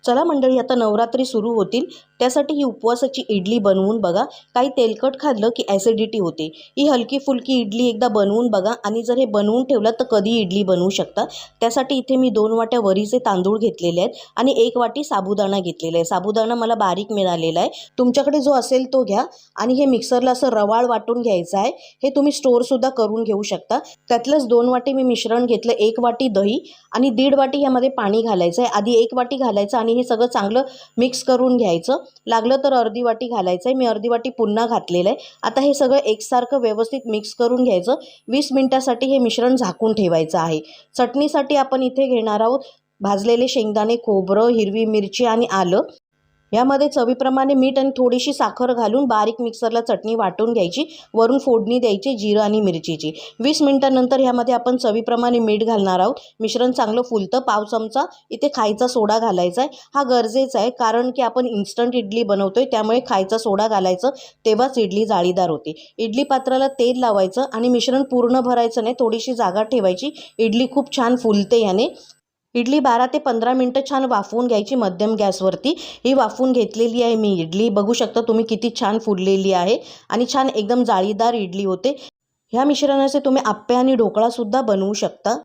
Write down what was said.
चला मंडळी, आता नवरात्री सुरू होतील, त्यासाठी ही उपवासाची इडली बनवून बघा. काही तेलकट खाल्लं की ॲसिडिटी होते. ही हलकी फुलकी इडली एकदा बनवून बघा आणि जर हे बनवून ठेवलं तर कधी इडली बनवू शकता. त्यासाठी इथे मी 2 वाट्या वरीचे तांदूळ घेतलेले आहेत आणि 1 वाटी साबुदाणा घेतलेला आहे. साबुदाणा मला बारीक मिळालेला आहे, तुमच्याकडे जो असेल तो घ्या. आणि हे मिक्सरला असं रवाळ वाटून घ्यायचं आहे. हे तुम्ही स्टोअरसुद्धा करून घेऊ शकता. त्यातलंच 2 वाटी मी मिश्रण घेतलं, 1 वाटी दही आणि 1.5 वाटी यामध्ये पाणी घालायचं आहे. आधी 1 वाटी घालायचं आणि हे सगळं चांगलं मिक्स करून घ्यायचं. लागलं तर अर्धी वाटी घालायचं आहे. मी अर्धी वाटी पुन्हा घातलेलं आहे. आता हे सगळं एकसारखं व्यवस्थित मिक्स करून घ्यायचं. 20 मिनिटासाठी हे मिश्रण झाकून ठेवायचं आहे. चटणीसाठी आपण इथे घेणार आहोत भाजलेले शेंगदाणे, खोबरं, हिरवी मिरची आणि आलं. यामध्ये चवीप्रमाणे मीठ आणि थोडीशी साखर घालून बारीक मिक्सरला चटणी वाटून घ्यायची. वरून फोडणी द्यायची जिरं आणि मिरचीची. 20 मिनिटांनंतर ह्यामध्ये आपण चवीप्रमाणे मीठ घालणार आहोत. मिश्रण चांगलं फुलतं. पाव चमचा इथे खायचा सोडा घालायचा आहे. हा गरजेचा आहे, कारण की आपण इन्स्टंट इडली बनवतोय, त्यामुळे खायचा सोडा घालायचं, तेव्हाच इडली जाळीदार होते. इडली पात्राला तेल लावायचं आणि मिश्रण पूर्ण भरायचं नाही, थोडीशी जागा ठेवायची. इडली खूप छान फुलते याने. इडली 12 ते 15 मिनटं छान वाफवून घ्यायची मध्यम गॅसवरती. ही वाफवून घेतलेली आहे मी इडली. बघू शकता तुम्ही किती छान फुललेली आहे आणि छान एकदम जाळीदार इडली होते. ह्या मिश्रणाचे तुम्ही आप्पे आणि ढोकळासुद्धा बनवू शकता.